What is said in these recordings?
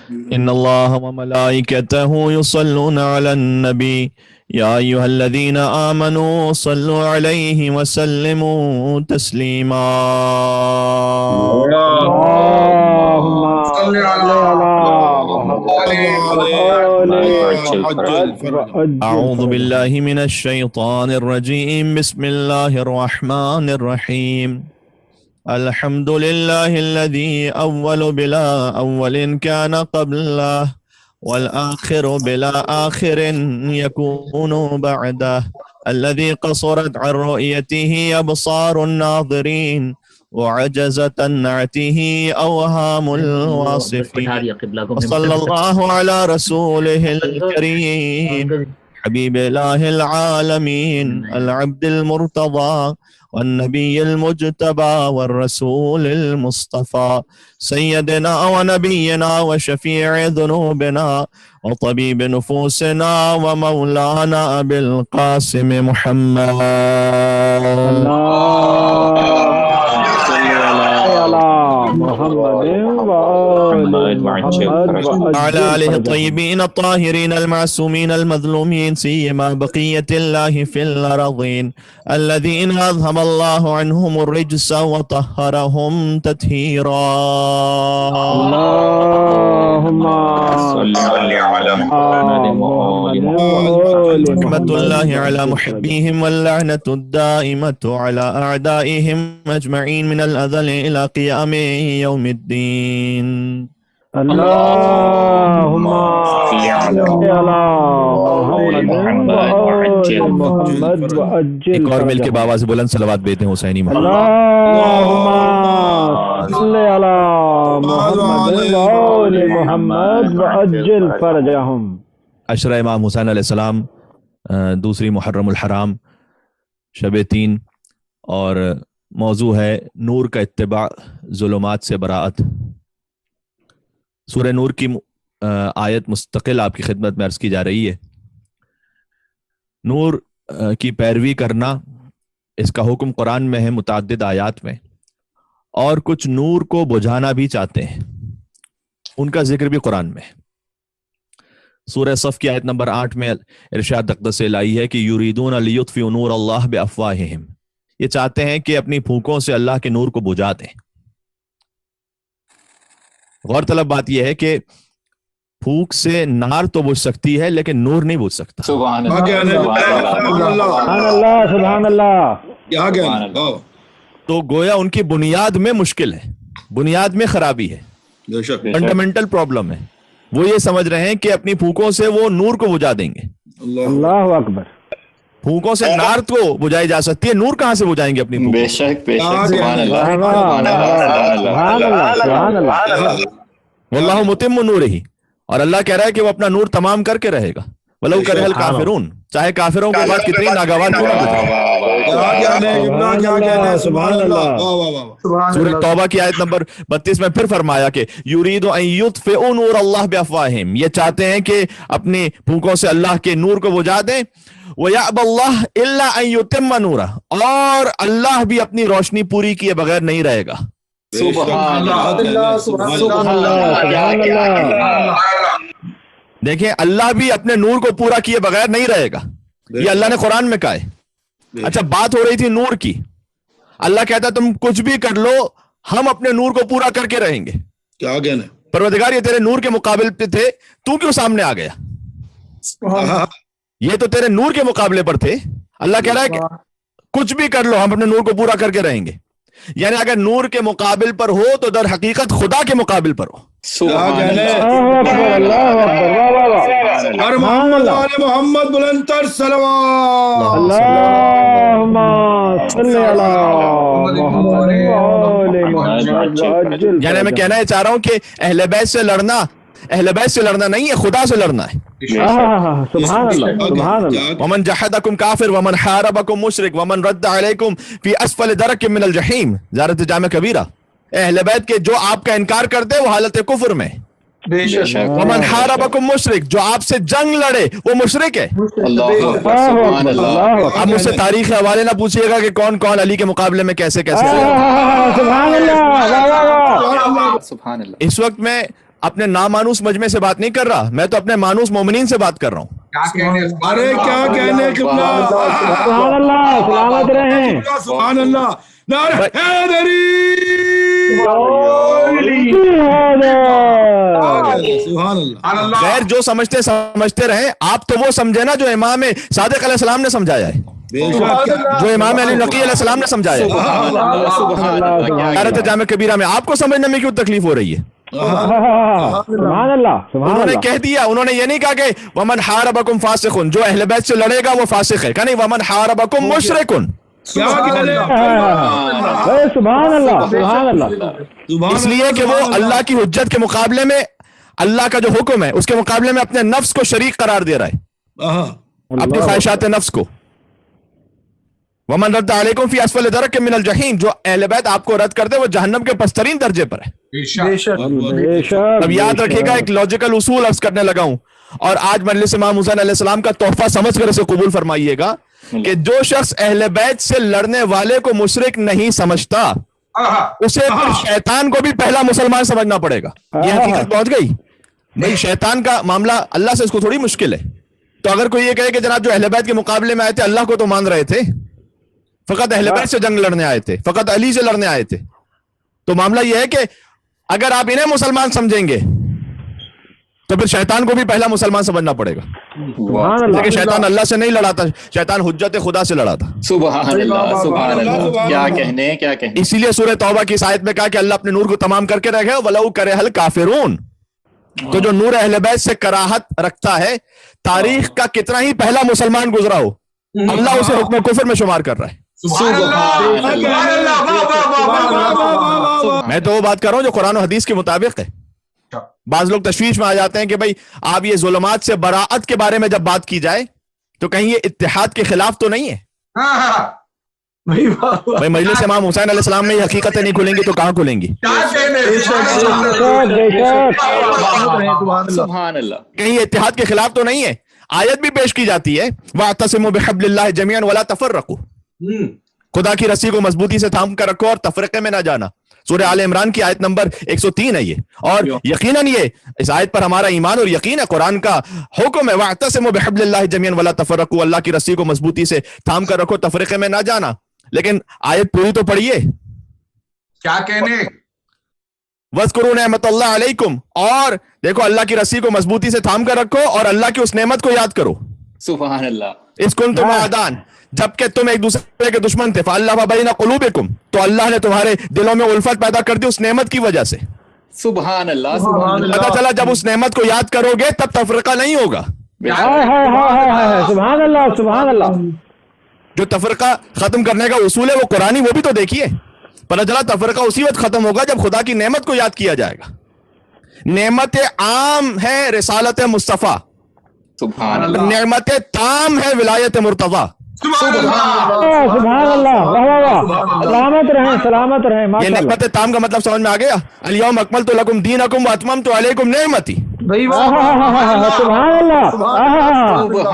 إن الله وملائكته يصلون على النبي يا أيها الذين آمنوا صلوا عليه وسلموا تسليما. اللهم صل على أعوذ بالله من الشيطان الرجيم. بسم الله الرحمن الرحيم. الحمد لله الذي أول بلا أول كان قبله والآخر بلا آخر يكون بعده الذي قصرت عن رؤيته أبصار الناظرين وعجزت عن نعته أوهام الواصفين. وصلى الله على رسوله الكريم حبيب الله العالمين العبد المرتضى والنبي المجتبى والرسول المصطفى سيدنا ونبينا وشفيع ذنوبنا وطبيب نفوسنا ومولانا أبي القاسم محمد. وعلى آله الطيبين الطاهرين المعصومين المظلومين سيما بقية الله في الأرضين الذين أذهب الله عنهم الرجس وطهرهم تطهيرا. اللهم صل على رحمة الله على محبيهم واللعنة الدائمة على أعدائهم أجمعين من الأزل إلى قيام يوم الدين. اللهم صل على محمد وعجل. ایک اور مل کے بابا سے بلند صلوات بیتے ہیں حسینی محمد. اللهم صل على محمد وعلى محمد وعجل فرجهم. عشرہ امام حسین علیہ السلام، دوسری محرم الحرام، شب 3، اور موضوع ہے نور کا اتباع، ظلمات سے براءت. سورہ نور کی آیت مستقل آپ کی خدمت میں عرض کی جا رہی ہے. نور کی پیروی کرنا، اس کا حکم قرآن میں ہے متعدد آیات میں، اور کچھ نور کو بجھانا بھی چاہتے ہیں، ان کا ذکر بھی قرآن میں ہے. سورہ صف کی آیت نمبر 8 میں ارشاد اقدس الہی ہے کہ یریدون لیطفئوا نور اللہ بافواہہم، یہ چاہتے ہیں کہ اپنی پھونکوں سے اللہ کے نور کو بجھا دیں. غور طلب بات یہ ہے کہ پھونک سے نار تو بجھ سکتی ہے لیکن نور نہیں بجھ سکتا. سبحان اللہ. تو گویا ان کی بنیاد میں مشکل ہے، بنیاد میں خرابی ہے، فنڈامنٹل پرابلم ہے. وہ یہ سمجھ رہے ہیں کہ اپنی پھونکوں سے وہ نور کو بجھا دیں گے. اللہ اکبر. پھونکوں سے نار تو بجھائی جا سکتی ہے، نور کہاں سے بجھائیں گے اپنی پھونکوں؟ بے شک بے شک. سبحان اللہ. واللہ متم نورہ، اور اللہ کہہ رہا ہے کہ وہ اپنا نور تمام کر کے رہے گا. وَلَوْ كَرِهَ الْكَافِرُونَ، چاہے کافروں کے بعد کتنی ناگوار کیوں نہ گزرے. سورہ توبہ کی آیت نمبر 32 میں پھر فرمایا کہ یرید ان یطفئوا نور اللہ بافواہہم، یہ چاہتے ہیں کہ اپنی پھونکوں سے اللہ کے نور کو بجھا دیں. وَيَأْبَى اللَّهُ إِلَّا أَن يُتِمَّ نُورَهُ، اور اللہ بھی اپنی روشنی پوری کیے بغیر نہیں رہے گا. سبحان اللہ. دیکھیں، اللہ بھی اپنے نور کو پورا کیے بغیر نہیں رہے گا، یہ اللہ نے قرآن میں کہا ہے. اچھا، بات ہو رہی تھی نور کی. اللہ کہتا تم کچھ بھی کر لو، ہم اپنے نور کو پورا کر کے رہیں گے. کیا کہنا ہے؟ پروردگار یہ تیرے نور کے مقابل پہ تھے، تو کیوں سامنے آ گیا؟ یہ تو تیرے نور کے مقابلے پر تھے. اللہ کہہ رہا ہے کہ کچھ بھی کر لو، ہم اپنے نور کو پورا کر کے رہیں گے. یعنی اگر نور کے مقابل پر ہو تو در حقیقت خدا کے مقابل پر ہو. محمد بلند تر صلوات. یعنی میں کہنا چاہ رہا ہوں کہ اہل بیت سے لڑنا نہیں ہے، خدا سے لڑنا ہے. سبحان اللہ. ومن جحدکم کافر ومن حاربکم مشرک ومن رد علیکم فی اسفل درک من الجحیم، زیارت جامع کبیرہ. اہل بیت کے جو آپ کا انکار کرتے وہ حالت کفر میں. ومن حاربکم مشرک، جو آپ سے جنگ لڑے وہ مشرک ہے. اب مجھ سے تاریخ حوالے نہ پوچھئے گا کہ کون کون علی کے مقابلے میں کیسے. سبحان اللہ. اس وقت میں اپنے نامانوس مجمع سے بات نہیں کر رہا, میں تو اپنے مانوس مومنین سے بات کر رہا ہوں. ارے کیا کہنے قبلہ, سبحان اللہ, سلامت رہیں. سبحان اللہ, نعرہ حیدری, سبحان اللہ. غیر جو سمجھتے رہیں, آپ تو وہ سمجھے نا جو امام صادق علیہ السلام نے سمجھایا ہے, بے شک, جو امام علی نقی علیہ السلام نے سمجھایا ہے. حضرت جامع کبیرہ میں آپ کو سمجھنے میں کیوں تکلیف ہو رہی ہے؟ سبحان اللہ, سبحان انہوں نے اللہ. کہہ دیا, انہوں نے یہ نہیں کہا کہ ومن حاربکم فاسقون, جو اہل بیت سے لڑے گا وہ فاسق ہے, کہا نہیں ومن حاربکم مشرکون. کیا کہنے, سبحان اللہ, سبحان اللہ. اس لیے کہ وہ اللہ کی حجت کے مقابلے میں, اللہ کا جو حکم ہے اس کے مقابلے میں اپنے نفس کو شریک قرار دے رہا ہے, اپنی خواہشات نفس کو. ومن رد علیکم فی اسفل درک من الجحیم, جو اہل بیت آپ کو رد کر دے وہ جہنم کے پسترین درجے پر ہے. اب یاد رکھیے گا, ایک لاجیکل اصول عرض کرنے لگا ہوں, اور آج مجلس امام حسین علیہ السلام کا تحفہ سمجھ کر اسے قبول فرمائیے گا کہ جو شخص اہل بیت سے لڑنے والے کو مشرک نہیں سمجھتا, اسے پھر شیطان کو بھی پہلا مسلمان سمجھنا پڑے گا. یہ حقیقت پہنچ گئی بھئی, شیطان کا معاملہ اللہ سے اس کو تھوڑی مشکل ہے. تو اگر کوئی یہ کہے کہ جناب جو اہل بیت کے مقابلے میں آئے تھے اللہ کو تو مان رہے تھے, فقط اہل بیت سے جنگ لڑنے آئے تھے, فقط علی سے لڑنے آئے تھے, تو معاملہ یہ ہے کہ اگر آپ انہیں مسلمان سمجھیں گے تو پھر شیطان کو بھی پہلا مسلمان سمجھنا پڑے گا. لیکن شیطان اللہ سے نہیں لڑا تھا, شیطان حجت خدا سے لڑا تھا. سبحان اللہ, سبحان اللہ. کیا کہنے, کیا کہنے. اسی لیے سورہ توبہ کی اس آیت میں کہا کہ اللہ اپنے نور کو تمام کر کے رکھے, وَلَوْ كَرِهَ الْكَافِرُونَ. تو جو نور اہل بیت سے کراہت رکھتا ہے, تاریخ کا کتنا ہی پہلا مسلمان گزرا ہو, اللہ اسے حکم کفر میں شمار کر رہا ہے. میں تو وہ بات کر رہا ہوں جو قرآن و حدیث کے مطابق ہے. بعض لوگ تشویش میں آ جاتے ہیں کہ بھئی آپ یہ ظلمات سے براعت کے بارے میں جب بات کی جائے تو کہیں یہ اتحاد کے خلاف تو نہیں ہے. بھئی مجلس امام حسین علیہ السلام میں یہ حقیقتیں نہیں کھلیں گی تو کہاں کھلیں گی؟ سبحان اللہ. کہیں یہ اتحاد کے خلاف تو نہیں ہے. آیت بھی پیش کی جاتی ہے, وَاعْتَصِمُوا بِحَبْلِ اللَّهِ جَمِيعًا وَلَا تَفَرَّقُوا. خدا کی رسی کو مضبوطی سے تھام کر رکھو اور تفرقے میں نہ جانا. سورہ آل عمران کی آیت نمبر 103 ہے یہ, اور یقیناً یہ اس آیت پر ہمارا ایمان اور یقین ہے, قرآن کا حکم ہے وَاعْتَصِمُوا بِحَبْلِ اللَّهِ جَمِيعًا وَلَا تَفَرَّقُوا, اللہ کی رسی کو مضبوطی سے تھام کر رکھو, تفرقے میں نہ جانا. لیکن آیت پوری تو پڑھیے, کیا کہنے, وَاذْكُرُوا نِعْمَتَ اللَّهِ عَلَيْكُمْ, اور دیکھو اللہ کی رسی کو مضبوطی سے تھام کر رکھو اور اللہ کی اس نعمت کو یاد کرو. سبحان اللہ. اِذْ كُنْتُمْ أَعْدَاءً, جبکہ تم ایک دوسرے کے دشمن تھے, فَأَلَّفَ بَيْنَ قُلُوبِكُمْ, تو اللہ نے تمہارے دلوں میں الفت پیدا کر دی اس نعمت کی وجہ سے. سبحان اللہ, سبحان اللہ. پتہ چلا جب اس نعمت کو یاد کرو گے تب تفرقہ نہیں ہوگا. سبحان اللہ, سبحان اللہ. جو تفرقہ ختم کرنے کا اصول ہے وہ قرآنی, وہ بھی تو دیکھیے. پتہ چلا تفرقہ اسی وقت ختم ہوگا جب خدا کی نعمت کو یاد کیا جائے گا. نعمت عام ہے رسالت مصطفیٰ, سبحان اللہ. نعمت تام ہے ولایت مرتضیٰ. سبحان اللہ, سلامت رہیں, سلامت رہیں. یہ نعمت تام کا مطلب سمجھ میں آ گیا. الیوم اکملت لکم دینکم واتممت علیکم نعمتی. سبحان اللہ,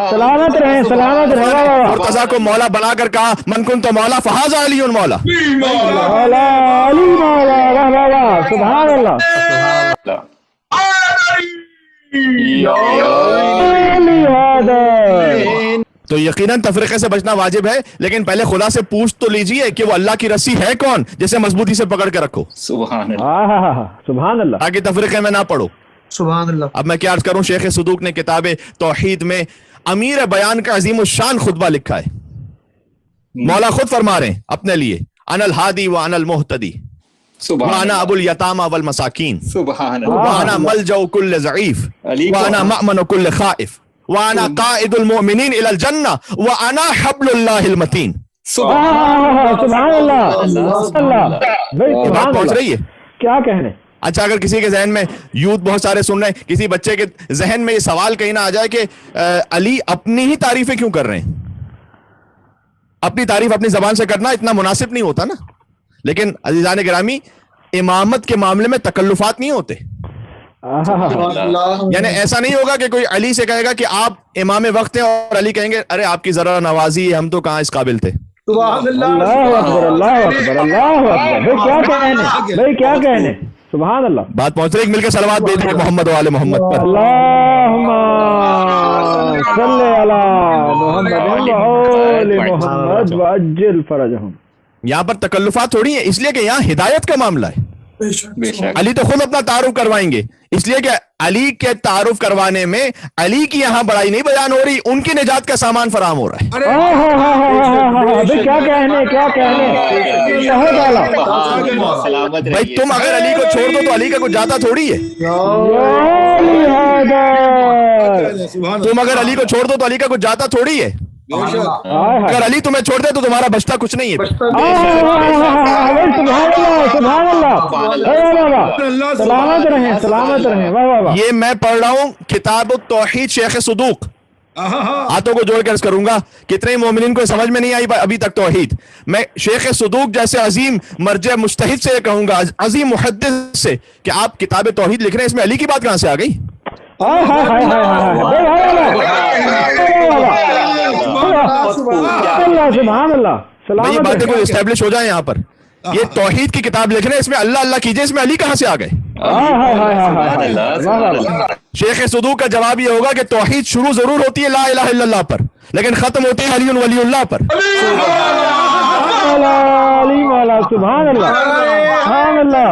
سلامت رہیں, سلامت رہیں. مرتضیٰ کو مولا بنا کر کہا من کنت مولا فہذا علی مولا. علی مولا, سبحان اللہ. تو یقیناً تفریقے سے بچنا واجب ہے, لیکن پہلے خدا سے پوچھ تو لیجئے کہ وہ اللہ کی رسی ہے کون جسے مضبوطی سے پکڑ کے رکھو. سبحان اللہ, سبحان اللہ. تاکہ تفریقے میں نہ پڑو. سبحان اللہ. اب میں کیا عرض کروں, شیخ صدوق نے کتاب توحید میں امیر بیان کا عظیم الشان خطبہ لکھا ہے. مولا خود فرما رہے ہیں اپنے لیے, انا الہادی وانا المہتدی وانا ابو الیتامى والمساکین وانا ملجأ کل ضعیف وانا مأمن کل خائف وانا قائد المؤمنین الى الجنہ وانا حبل اللہ المتین. سبحان اللہ, بات پہنچ رہی ہے. کیا کہنے. اچھا, اگر کسی کے ذہن میں, یوتھ بہت سارے سن رہے ہیں, کسی بچے کے ذہن میں یہ سوال کہیں نہ آ جائے کہ علی اپنی ہی تعریفیں کیوں کر رہے ہیں. اپنی تعریف اپنی زبان سے کرنا اتنا مناسب نہیں ہوتا نا. لیکن عزیزان گرامی, امامت کے معاملے میں تکلفات نہیں ہوتے. یعنی ایسا نہیں ہوگا کہ کوئی علی سے کہے گا کہ آپ امام وقت ہیں اور علی کہیں گے ارے آپ کی ذرا نوازی ہے, ہم تو کہاں اس قابل تھے. اللہ اکبر, اللہ اکبر, اللہ اکبر. بھائی کیا کہنے, بھائی کیا کہنے. سبحان اللہ. بات پہنچ رہی ہے. مل کے صلوات بھیج دیں محمد و آل محمد پر. اللہم صلی علی محمد و آل محمد وعجل فرجہم. یہاں پر تکلفات تھوڑی ہیں، اس لیے کہ یہاں ہدایت کا معاملہ ہے. بے شک علی تو خود اپنا تعارف کروائیں گے، اس لیے کہ علی کے تعارف کروانے میں علی کی یہاں بڑائی نہیں بیان ہو رہی، ان کی نجات کا سامان فراہم ہو رہا ہے. ابھی کیا کہنے شہد والا. سلامت بھائی تم اگر علی کو چھوڑ دو تو علی کا کچھ جاتا تھوڑی ہے. تم اگر علی کو چھوڑ دو تو علی کا کچھ جاتا تھوڑی ہے. اگر علی تمہیں چھوڑ دے تو تمہارا بچتا کچھ نہیں ہے. سبحان اللہ. سلامت رہیں سلامت رہیں. واہ واہ واہ. یہ میں پڑھ رہا ہوں کتاب التوحید شیخ صدوق. ہاتھوں کو جوڑ کر عرض کروں گا کتنے مومنین کو سمجھ میں نہیں آئی ابھی تک توحید. میں شیخ صدوق جیسے عظیم مرجع مجتہد سے کہوں گا، عظیم محدث سے، کہ آپ کتاب توحید لکھ رہے ہیں، اس میں علی کی بات کہاں سے آ گئی؟ سبحان اللہ. یہ باتیں کوئی اسٹیبلش ہو جائیں. یہاں پر یہ توحید کی کتاب لکھ رہے ہیں، اس میں اللہ اللہ کیجئے، اس میں علی کہاں سے آ گئے؟ شیخ صدوق کا جواب یہ ہوگا کہ توحید شروع ضرور ہوتی ہے لا الہ الا اللہ پر، لیکن ختم ہوتی ہے علی ولی اللہ پر. سبحان اللہ. سبحان اللہ.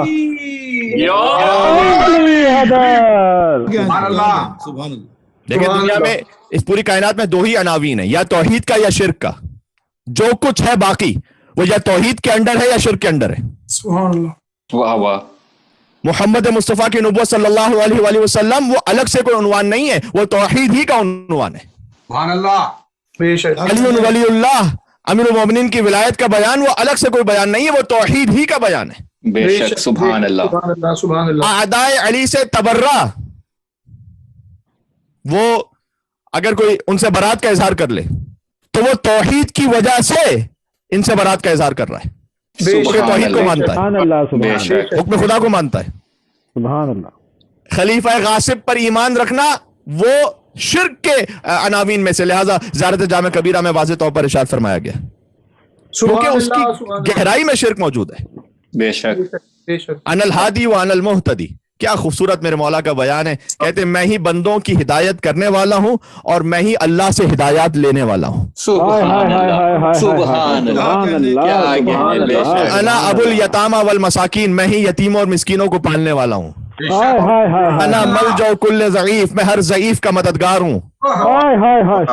لیکن دنیا میں اس پوری کائنات میں دو ہی عناوین ہیں، یا توحید کا یا شرک کا. جو کچھ ہے باقی وہ یا توحید کے انڈر ہے یا شرک کے انڈر ہے. سبحان اللہ. واہ واہ. محمد مصطفیٰ کی نبوت صلی اللہ علیہ وآلہ وسلم وہ الگ سے کوئی عنوان نہیں ہے، وہ توحید ہی کا عنوان ہے. سبحان اللہ. بے شک. علی ولی اللہ امیر المومنین کی ولایت کا بیان وہ الگ سے کوئی بیان نہیں ہے، وہ توحید ہی کا بیان ہے. بے شک. سبحان اللہ. سبحان اللہ. سبحان اللہ. اعدائے علی سے تبرہ، وہ اگر کوئی ان سے برات کا اظہار کر لے تو وہ توحید کی وجہ سے ان سے برات کا اظہار کر رہا ہے. وہ توحید کو مانتا ہے، سبحان اللہ. بے سبحان شک. حکم خدا کو مانتا ہے. سبحان اللہ. خلیفہ غاصب پر ایمان رکھنا وہ شرک کے عناوین میں سے، لہذا زیارت جامع کبیرہ میں واضح طور پر ارشاد فرمایا گیا کیونکہ اس کی گہرائی میں شرک موجود ہے. بے شک. بے شک. ان الہادی و ان المہتدی. کیا خوبصورت میرے مولا کا بیان ہے. کہتے میں ہی بندوں کی ہدایت کرنے والا ہوں اور میں ہی اللہ سے ہدایات لینے والا ہوں. سبحان اللہ. سبحان اللہ. کیا کہنے. بے شک. انا ابو الیتامى والمساکین. میں ہی یتیموں اور مسکینوں کو پالنے والا ہوں. انا ملجأ کل ضعیف. میں ہر ضعیف کا مددگار ہوں.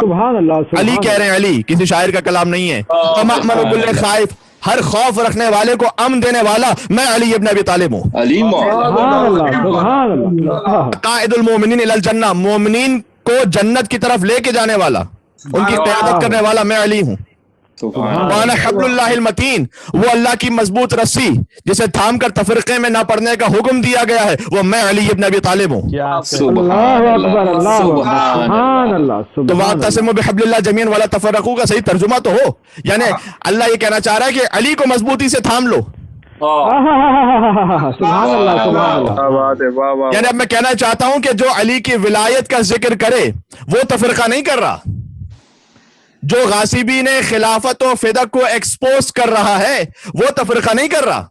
سبحان اللہ. علی کہہ رہے ہیں، علی کسی شاعر کا کلام نہیں ہے. ومأمن کل خائف. ہر خوف رکھنے والے کو امن دینے والا میں علی ابن ابی طالب ہوں. علی سبحان اللہ. قائد المومنین الی الجنہ. مومنین کو جنت کی طرف لے کے جانے والا، ان کی قیادت کرنے والا میں علی ہوں. وانا حبل اللہ المتین. وہ اللہ کی مضبوط رسی جسے تھام کر تفرقے میں نہ پڑنے کا حکم دیا گیا ہے، وہ میں علی ابن ابی طالب ہوں. تو واعتصموا بحبل اللہ جميعا ولا تفرقوا کا صحیح ترجمہ تو ہو، یعنی اللہ یہ کہنا چاہ رہا ہے کہ علی کو مضبوطی سے تھام لو. سبحان اللہ. سبحان اللہ. یعنی اب میں کہنا چاہتا ہوں کہ جو علی کی ولایت کا ذکر کرے وہ تفرقہ نہیں کر رہا. جو غاصبین خلافت و فدق کو ایکسپوز کر رہا ہے وہ تفرقہ نہیں کر رہا،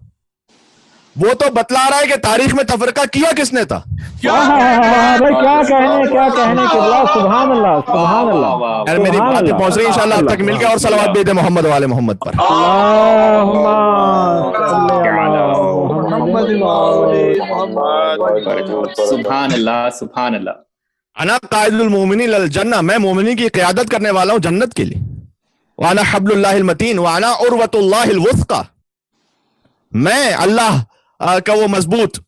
وہ تو بتلا رہا ہے کہ تاریخ میں تفرقہ کیا کس نے تھا. کیا کہنے. سبحان اللہ. سبحان اللہ. یار میری باتیں پہنچ رہی ہیں انشاءاللہ. اب تک مل کے اور صلوات بھیج دیں محمد والے محمد پر. سبحان اللہ. سبحان اللہ. انا قائد المومنین الجنہ. میں مومنین کی قیادت کرنے والا ہوں جنت کے لیے. وانا حبل اللہ المتین وانا عروۃ اللہ الوثقی. میں اللہ کا وہ مضبوط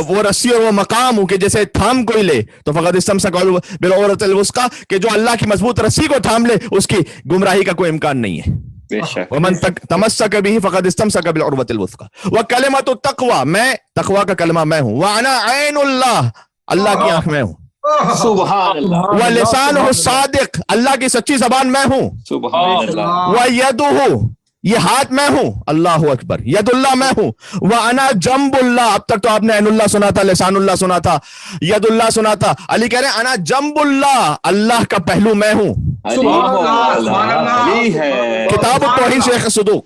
وہ رسی اور وہ مقام ہوں کہ جیسے تھام کوئی لے تو فقط استمسک بالعروۃ الوثقی، کہ جو اللہ کی مضبوط رسی کو تھام لے اس کی گمراہی کا کوئی امکان نہیں ہے. بے شک. ومن تمسک به فقد استمسک بالعروۃ الوثقی. وکلمۃ التقوی. میں تقوی کا کلمہ میں ہوں. وانا عین اللہ. اللہ کی آنکھ میں ہوں. سبحان اللہ. وَلِسَانُهُ الصَّادِقُ. اللہ کی سچی زبان میں ہوں. سبحان اللہ. وَيَدُهُ. یہ ہاتھ میں ہوں. اللہ اکبر. ید اللہ میں ہوں. وَأَنَا جَنْبُ اللَّهِ. اب تک تو آپ نے عین اللہ سنا تھا، لسان اللہ سنا تھا، ید اللہ سنا تھا. علی کہہ رہے ہیں انا جنب اللہ. اللہ کا پہلو میں ہوں. سبحان اللہ. علی ہے. کتاب التوحید شیخ صدوق.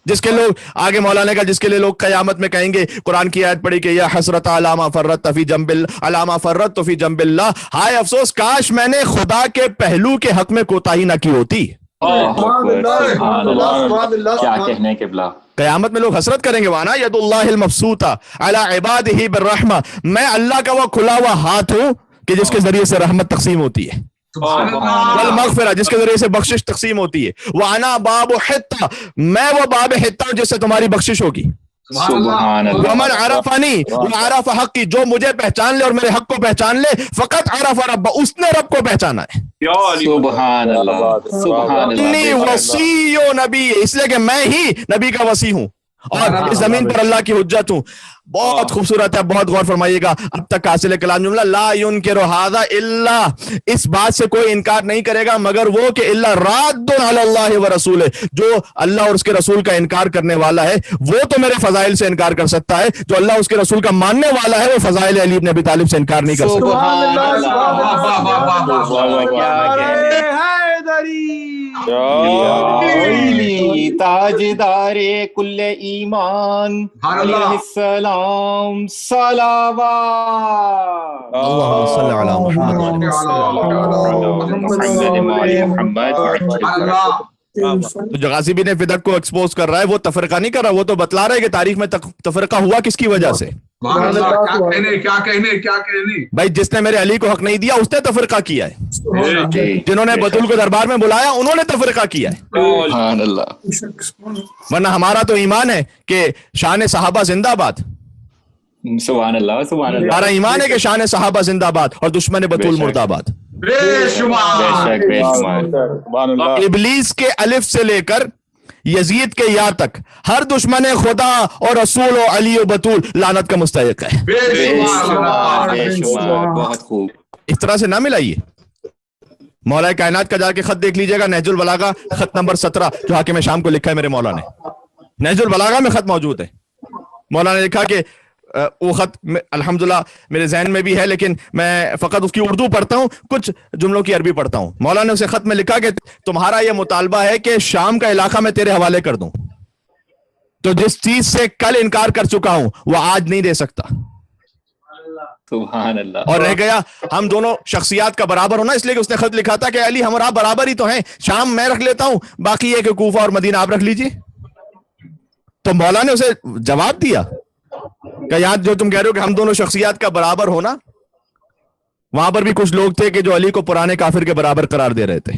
جس کے لوگ آگے مولانا کا جس کے لیے لوگ قیامت میں کہیں گے قرآن کی آیت پڑھی کہ یا حسرت علامہ فرت فی جنب علامہ فرت فی جنب اللہ، ہائے افسوس کاش میں نے خدا کے پہلو کے حق میں کوتاہی نہ کی ہوتی۔ کیا کہنے کے بلا، قیامت میں لوگ حسرت کریں گے، وانا ید اللہ المبسوطہ علی عبادہ بالرحمہ، میں اللہ کا وہ کھلا ہوا ہاتھ ہوں کہ جس کے ذریعے سے رحمت تقسیم ہوتی ہے، والمغفرہ جس کے ذریعے سے بخشش تقسیم ہوتی ہے، وانا باب حتہ میں وہ باب حتہ ہوں جس سے تمہاری بخشش ہوگی، سبحان اللہ، ومن عرفنی وعرف حقی جو مجھے پہچان لے اور میرے حق کو پہچان لے فقط عرف رب، اس نے رب کو پہچانا ہے۔ سبحان اللہ، سبحان انی اللہ، وصی و نبی، اس لیے کہ میں ہی نبی کا وصی ہوں اور اس زمین پر اللہ کی حجت ہوں۔ بہت خوبصورت ہے، بہت غور فرمائیے گا۔ اب تک حاصل کلام جملہ لا ينکر ھذا الا، اس بات سے کوئی انکار نہیں کرے گا مگر وہ کہ الا راد علی اللہ ورسولہ، جو اللہ اور اس کے رسول کا انکار کرنے والا ہے وہ تو میرے فضائل سے انکار کر سکتا ہے، جو اللہ اس کے رسول کا ماننے والا ہے وہ فضائل علی بن ابی طالب سے انکار نہیں کر سکتا۔ سبحان اللہ، تاجدار کل ایمان علیہ السلام صلوات، اللہم صل علی محمد۔ تو جو غازی بن فدق کو ایکسپوز کر رہا ہے وہ تفرقہ نہیں کر رہا، وہ تو بتلا رہا ہے کہ تاریخ میں تفرقہ ہوا کس کی وجہ سے۔ کیا کہنے بھائی جس نے میرے علی کو حق نہیں دیا اس نے تفرقہ کیا ہے، جنہوں نے بطول کو دربار میں بلایا انہوں نے تفرقہ کیا ہے، سبحان اللہ، ورنہ ہمارا تو ایمان ہے کہ شان صحابہ زندہ باد، سبحان اللہ، سبحان اللہ، ہمارا ایمان ہے کہ شان صحابہ زندہ باد اور دشمن بطول مردہ آباد۔ بے شک بے شمار، ابلیس کے الف سے لے کر یزید کے یا تک ہر دشمن خدا اور رسول و علی و بطول لعنت کا مستحق ہے۔ بے شمار، بے شمار، بہت خوب، اس طرح سے نہ ملائیے۔ مولا کائنات کا جا کے خط دیکھ لیجئے گا، نہج البلاغہ خط نمبر 17 جو حاکم شام کو لکھا ہے میرے مولا نے، نہج البلاغہ میں خط موجود ہے۔ مولا نے لکھا کہ وہ خط الحمدللہ میرے ذہن میں بھی ہے لیکن میں فقط اس کی اردو پڑھتا ہوں، کچھ جملوں کی عربی پڑھتا ہوں۔ مولا نے اسے خط میں لکھا کہ تمہارا یہ مطالبہ ہے کہ شام کا علاقہ میں تیرے حوالے کر دوں، تو جس چیز سے کل انکار کر چکا ہوں وہ آج نہیں دے سکتا۔ سبحان اللہ، اور رہ گیا ہم دونوں شخصیات کا برابر ہونا، اس لیے کہ اس نے خط لکھا تھا کہ علی ہمارا برابر ہی تو ہیں، شام میں رکھ لیتا ہوں باقی یہ کہ کوفہ اور مدینہ آپ رکھ لیجئے۔ تو مولا نے اسے جواب دیا کہ یہاں جو تم کہہ رہے ہو کہ ہم دونوں شخصیات کا برابر ہونا، وہاں پر بھی کچھ لوگ تھے کہ جو علی کو پرانے کافر کے برابر قرار دے رہے تھے۔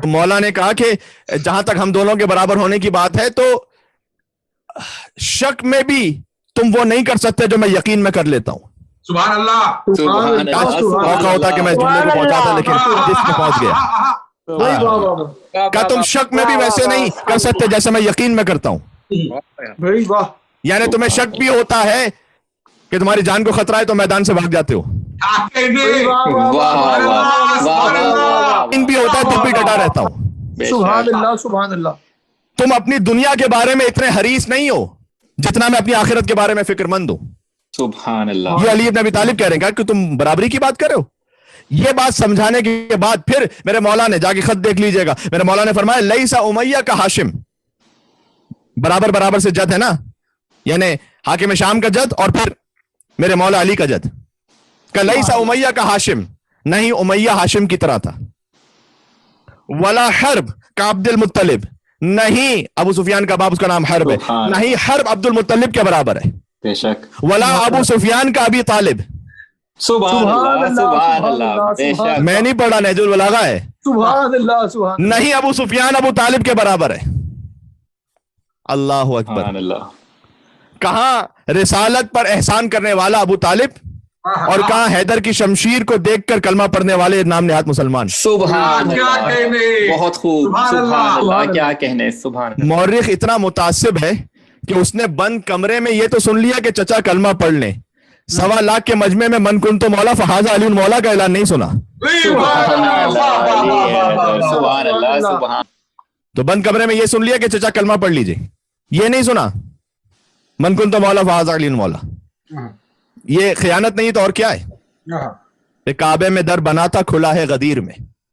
تو مولا نے کہا کہ جہاں تک ہم دونوں کے برابر ہونے کی بات ہے تو شک میں بھی تم وہ نہیں کر سکتے جو میں یقین میں کر لیتا ہوں۔ سبحان اللہ، سبحان اللہ، موقع ہوتا کہ میں اس جملے کو پہنچاتا لیکن جس میں پہنچ گیا کہ تم شک میں بھی ویسے نہیں کر سکتے جیسے میں یقین میں کرتا ہوں۔ یعنی تمہیں شک بھی ہوتا ہے کہ تمہاری جان کو خطرہ ہے تو میدان سے بھاگ جاتے ہو، ان بھی ہوتا ہے تب بھی ڈٹا رہتا ہوں۔ سبحان اللہ، سبحان اللہ، تم اپنی دنیا کے بارے میں اتنے حریص نہیں ہو جتنا میں اپنی آخرت کے بارے میں فکر مند ہوں۔ سبحان اللہ، یہ علی بن ابی طالب کہہ رہے ہیں کہ تم برابری کی بات کر رہے ہو۔ یہ بات سمجھانے کے بعد پھر میرے مولا نے جا کے خط دیکھ لیجئے گا، میرے مولا نے فرمایا لیسا امیہ کا ہاشم، برابر برابر سے جد ہے نا، یعنی حاکم شام کا جد اور پھر میرے مولا علی کا جد، کہ لیسا امیہ کا ہاشم، نہیں امیہ ہاشم کی طرح تھا، ولا حرب کا عبد المطلب، نہیں ابو سفیان کا باپ اس کا نام حرب ہے، نہیں حرب عبد المطلب کے برابر ہے، بے شک، ولا ابو سفیان کا ابی طالب، سبحان اللہ، سبحان اللہ، بے شک، میں نہیں پڑھا نہج البلاغہ ہے، سبحان اللہ، سبحان نہیں ابو سفیان ابو طالب کے برابر ہے۔ اللہ اکبر، سبحان اللہ، کہاں رسالت پر احسان کرنے والا ابو طالب اور کہاں حیدر کی شمشیر کو دیکھ کر کلمہ پڑھنے والے نام نہاد مسلمان۔ سبحان اللہ، بہت خوب، سبحان اللہ، کیا کہنے، سبحان اللہ، مورخ اتنا متعصب ہے کہ اس نے بند کمرے میں یہ تو سن لیا کہ چچا کلمہ پڑھ لیں، 1.25 لاکھ کے مجمع میں من کنتو مولا فہذا علی مولا کا اعلان نہیں سنا۔ سبحان اللہ، سبحان اللہ، سبحان، تو بند کمرے میں یہ سن لیا کہ چچا کلمہ پڑھ لیجئے، یہ نہیں سنا من کنتو مولا فہذا علی مولا۔ یہ خیانت نہیں تو اور کیا ہے؟ کہ کعبے میں در بنا تھا کھلا ہے غدیر میں،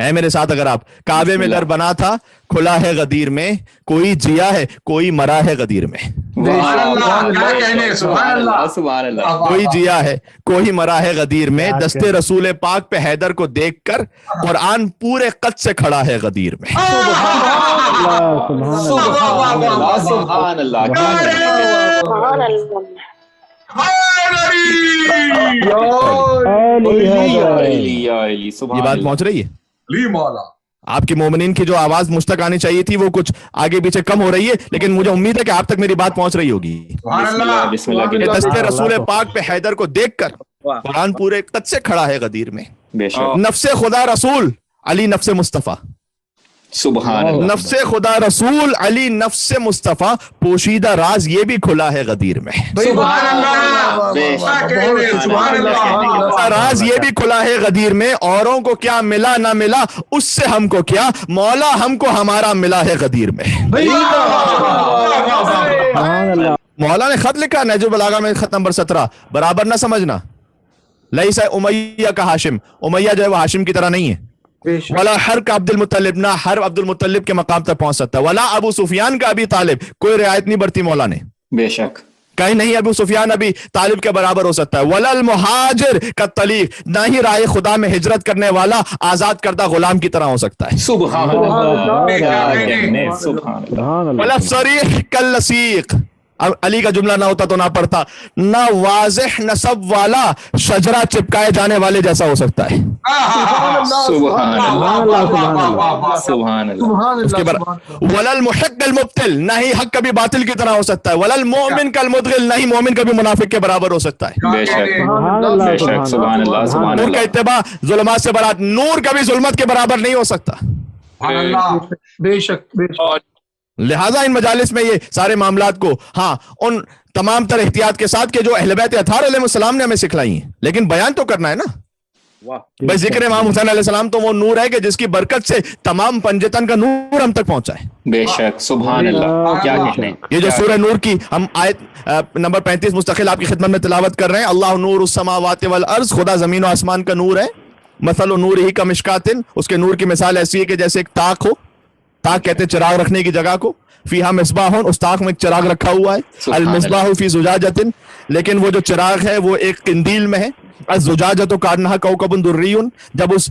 ہے میرے ساتھ اگر آپ کعبے میں گھر بنا تھا کھلا ہے غدیر میں کوئی جیا ہے کوئی مرا ہے غدیر میں کوئی جیا ہے کوئی مرا ہے غدیر میں دستے رسول پاک پہ حیدر کو دیکھ کر قرآن پورے قد سے کھڑا ہے غدیر میں سبحان اللہ یہ بات پہنچ رہی ہے آپ کے مومنین کی جو آواز مجھ تک آنی چاہیے تھی وہ کچھ آگے پیچھے کم ہو رہی ہے لیکن مجھے امید ہے کہ آپ تک میری بات پہنچ رہی ہوگی دستے رسول پاک پہ حیدر کو دیکھ کر قرآن پورے قد سے کھڑا ہے غدیر میں نفس خدا رسول علی نفس مصطفیٰ سبحان اللہ نفس خدا رسول علی نفس مصطفیٰ پوشیدہ راز یہ بھی کھلا ہے غدیر میں راز یہ بھی کھلا ہے غدیر میں اوروں کو کیا ملا نہ ملا اس سے ہم کو کیا مولا ہم کو ہمارا ملا ہے غدیر میں مولا نے خط لکھا نہج البلاغہ میں خط نمبر 17 برابر نہ سمجھنا لیس امیہ کا ہاشم امیہ جو ہے وہ ہاشم کی طرح نہیں ہے ولا حرب عبد المطلب نہ حرب عبد المطلب کے مقام تک پہنچ سکتا ولا ابو سفیان کا ابی طالب کوئی رعایت نہیں برتی مولا نے بے شک کہیں نہیں ابو سفیان ابی طالب کے برابر ہو سکتا ہے ولا المہاجر کا طلیق نہ ہی رائے خدا میں ہجرت کرنے والا آزاد کردہ غلام کی طرح ہو سکتا ہے سبحان اللہ ولا صریح کاللصیق علی کا جملہ نہ ہوتا تو نہ پڑھتا نہ واضح نسب والا شجرہ چپکائے جانے والے جیسا ہو سکتا ہے سبحان اللہ سبحان اللہ اس کے بعد ولا المحق المبطل نہ ہی حق کبھی باطل کی طرح ہو سکتا ہے ولا المؤمن کالمدغل نہ ہی مومن کبھی منافق کے برابر ہو سکتا ہے بے شک بے شک سبحان اللہ سبحان نور کا اللہ اتباع ظلمات سے برات نور کبھی ظلمت کے برابر نہیں ہو سکتا بے شک بے شک لہٰذا ان مجالس میں یہ سارے معاملات کو ہاں ان تمام تر احتیاط کے ساتھ کہ جو اہل بیت اطہار علیہ السلام نے ہمیں سکھلائی ہیں لیکن بیان تو کرنا ہے نا بھائی ذکر امام حسین علیہ السلام تو وہ نور ہے کہ جس کی برکت سے تمام پنجتن کا نور ہم تک پہنچا ہے بے شک سبحان اللہ کیا کہنے یہ جو سورہ نور کی ہم آیت نمبر 35 مستقل آپ کی خدمت میں تلاوت کر رہے ہیں اللہ نور السماوات والارض خدا زمین و آسمان کا نور ہے مثل نور ہی کا مشکاتن اس کے نور کی مثال ایسی ہے کہ جیسے ایک طاق ہو طاق کہتے ہیں چراغ رکھنے کی جگہ کو فیہا مصباح اس طاق میں ایک چراغ رکھا ہوا ہے المصباح فی زجاجۃ لیکن وہ جو چراغ ہے وہ ایک قندیل میں ہے الزجاجۃ کانہا کوکب دری جب اس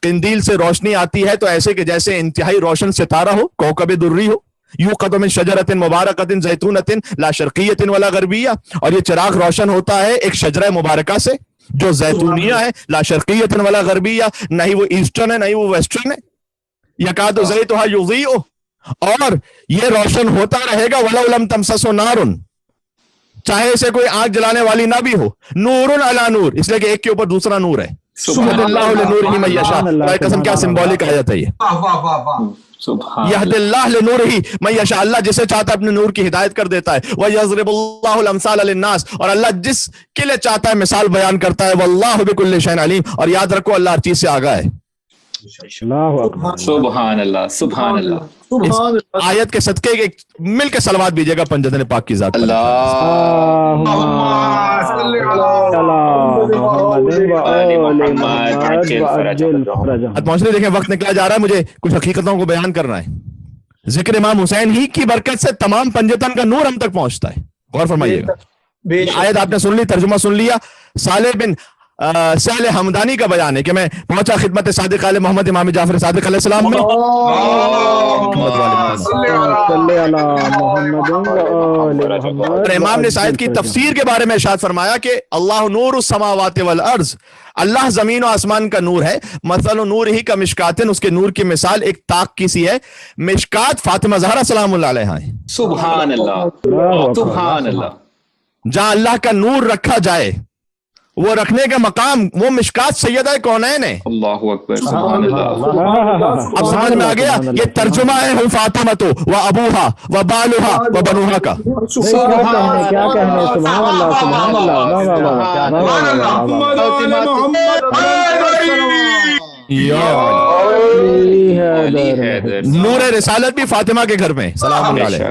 قندیل سے روشنی آتی ہے تو ایسے کہ جیسے انتہائی روشن ستارہ ہو کوکب دری ہو یوقد من شجرۃ مبارکۃ زیتونۃ لا شرقیۃ ولا غربیہ اور یہ چراغ روشن ہوتا ہے ایک شجرہ مبارکہ سے جو زیتونیہ ہے لا شرقیۃ ولا غربیہ نہ ہی وہ ایسٹرن ہے نہ ہی وہ ویسٹرن ہے یکاد زیتھا یضیء اور یہ روشن ہوتا رہے گا ولو لم تمسسہ نار چاہے اسے کوئی آگ جلانے والی نہ بھی ہو نور علی نور اس لیے کہ ایک کے اوپر دوسرا نور ہے سبحان اللہ لنورہ من یشاء اللہ قسم کیا سمبولک آیت ہے یہ یہد اللہ لنورہ من یشاء اللہ جسے چاہتا ہے اپنے نور کی ہدایت کر دیتا ہے ویضرب اللہ الامثال للناس اور اللہ جس کے لیے چاہتا ہے مثال بیان کرتا ہے واللہ بکل شیء علیم اور یاد رکھو اللہ ہر چیز سے آگاہ ہے سبحان اللہ سبحان اللہ آیت کے صدقے کے مل کے صلوات بھیجیے گا پنجتن پاک کی ذات اللہ پہنچنے دیکھیں وقت نکلا جا رہا ہے مجھے کچھ حقیقتوں کو بیان کرنا ہے ذکر امام حسین ہی کی برکت سے تمام پنجتن کا نور ہم تک پہنچتا ہے غور فرمائیے گا آیت آپ نے سن لی ترجمہ سن لیا صالح بن سہل حمدانی کا بیان ہے کہ میں پہنچا خدمت صادق آل محمد امام جعفر صادق علیہ السلام میں اور امام نے آیت کی تفسیر کے بارے میں ارشاد فرمایا کہ اللہ نور السماوات والارض اللہ زمین و آسمان کا نور ہے مثل نور ہی کا مشکاتن اس کے نور کی مثال ایک طاق کی سی ہے مشکات فاطمہ زہرا سلام اللہ علیہا ہے سبحان اللہ سبحان اللہ جہاں اللہ کا نور رکھا جائے وہ رکھنے کا مقام وہ مشکات سیدہ کونین ہے اللہ اکبر سبحان اللہ اب سمجھ میں آ گیا یہ ترجمہ ہے ہم فاطمہ و ابوہا و بالوہا و بنوہا کا کیا کہنے سبحان اللہ سبحان اللہ نور رسالت بھی فاطمہ کے گھر میں سلام اللہ علیہ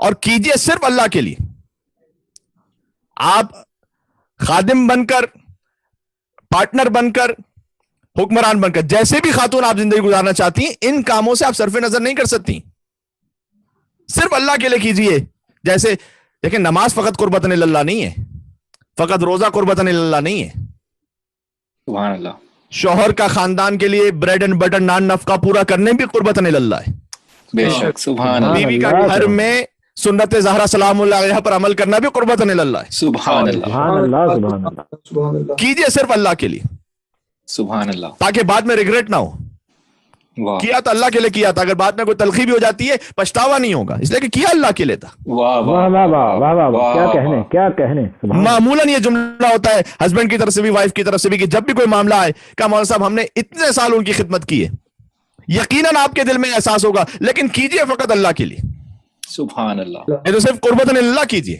اور کیجئے صرف اللہ کے لیے. آپ خادم بن کر, پارٹنر بن کر, حکمران بن کر, جیسے بھی خاتون آپ زندگی گزارنا چاہتی ہیں, ان کاموں سے آپ صرف نظر نہیں کر سکتی. صرف اللہ کے لیے کیجئے. جیسے دیکھیں, نماز فقط قربتاً اللہ نہیں ہے, فقط روزہ قربتاً اللہ نہیں ہے. سبحان اللہ. شوہر کا خاندان کے لیے بریڈ اینڈ بٹر نان نفقہ پورا کرنے بھی قربتاً اللہ ہے. بے شک. سبحان اللہ. بیوی کا گھر میں سنت زہرا سلام اللہ علیہ پر عمل کرنا بھی قربتاً اللہ ہے. سبحان اللہ. سبحان اللہ سبحان اللہ. سبحان اللہ. کیجئے صرف اللہ کے لیے, سبحان اللہ. تاکہ بعد میں ریگریٹ نہ ہو. واہ کیا تو اللہ کے لیے کیا تھا, اگر بعد میں کوئی تلخی بھی ہو جاتی ہے پچھتاوا نہیں ہوگا, اس لیے کہ کیا اللہ کے لیے تھا. واہ واہ واہ واہ واہ واہ, کیا کہنے کیا کہنے. سبحان اللہ. معمولاً یہ جملہ ہوتا ہے ہسبینڈ کی طرف سے بھی, وائف کی طرف سے بھی, کہ جب بھی کوئی معاملہ آئے کہ مولانا صاحب ہم نے اتنے سال ان کی خدمت کی ہے, یقیناً آپ کے دل میں احساس ہوگا, لیکن کیجئے فقط اللہ کے لیے. سبحان اللہ. یہ تو صرف قربتاً اللہ کیجئے,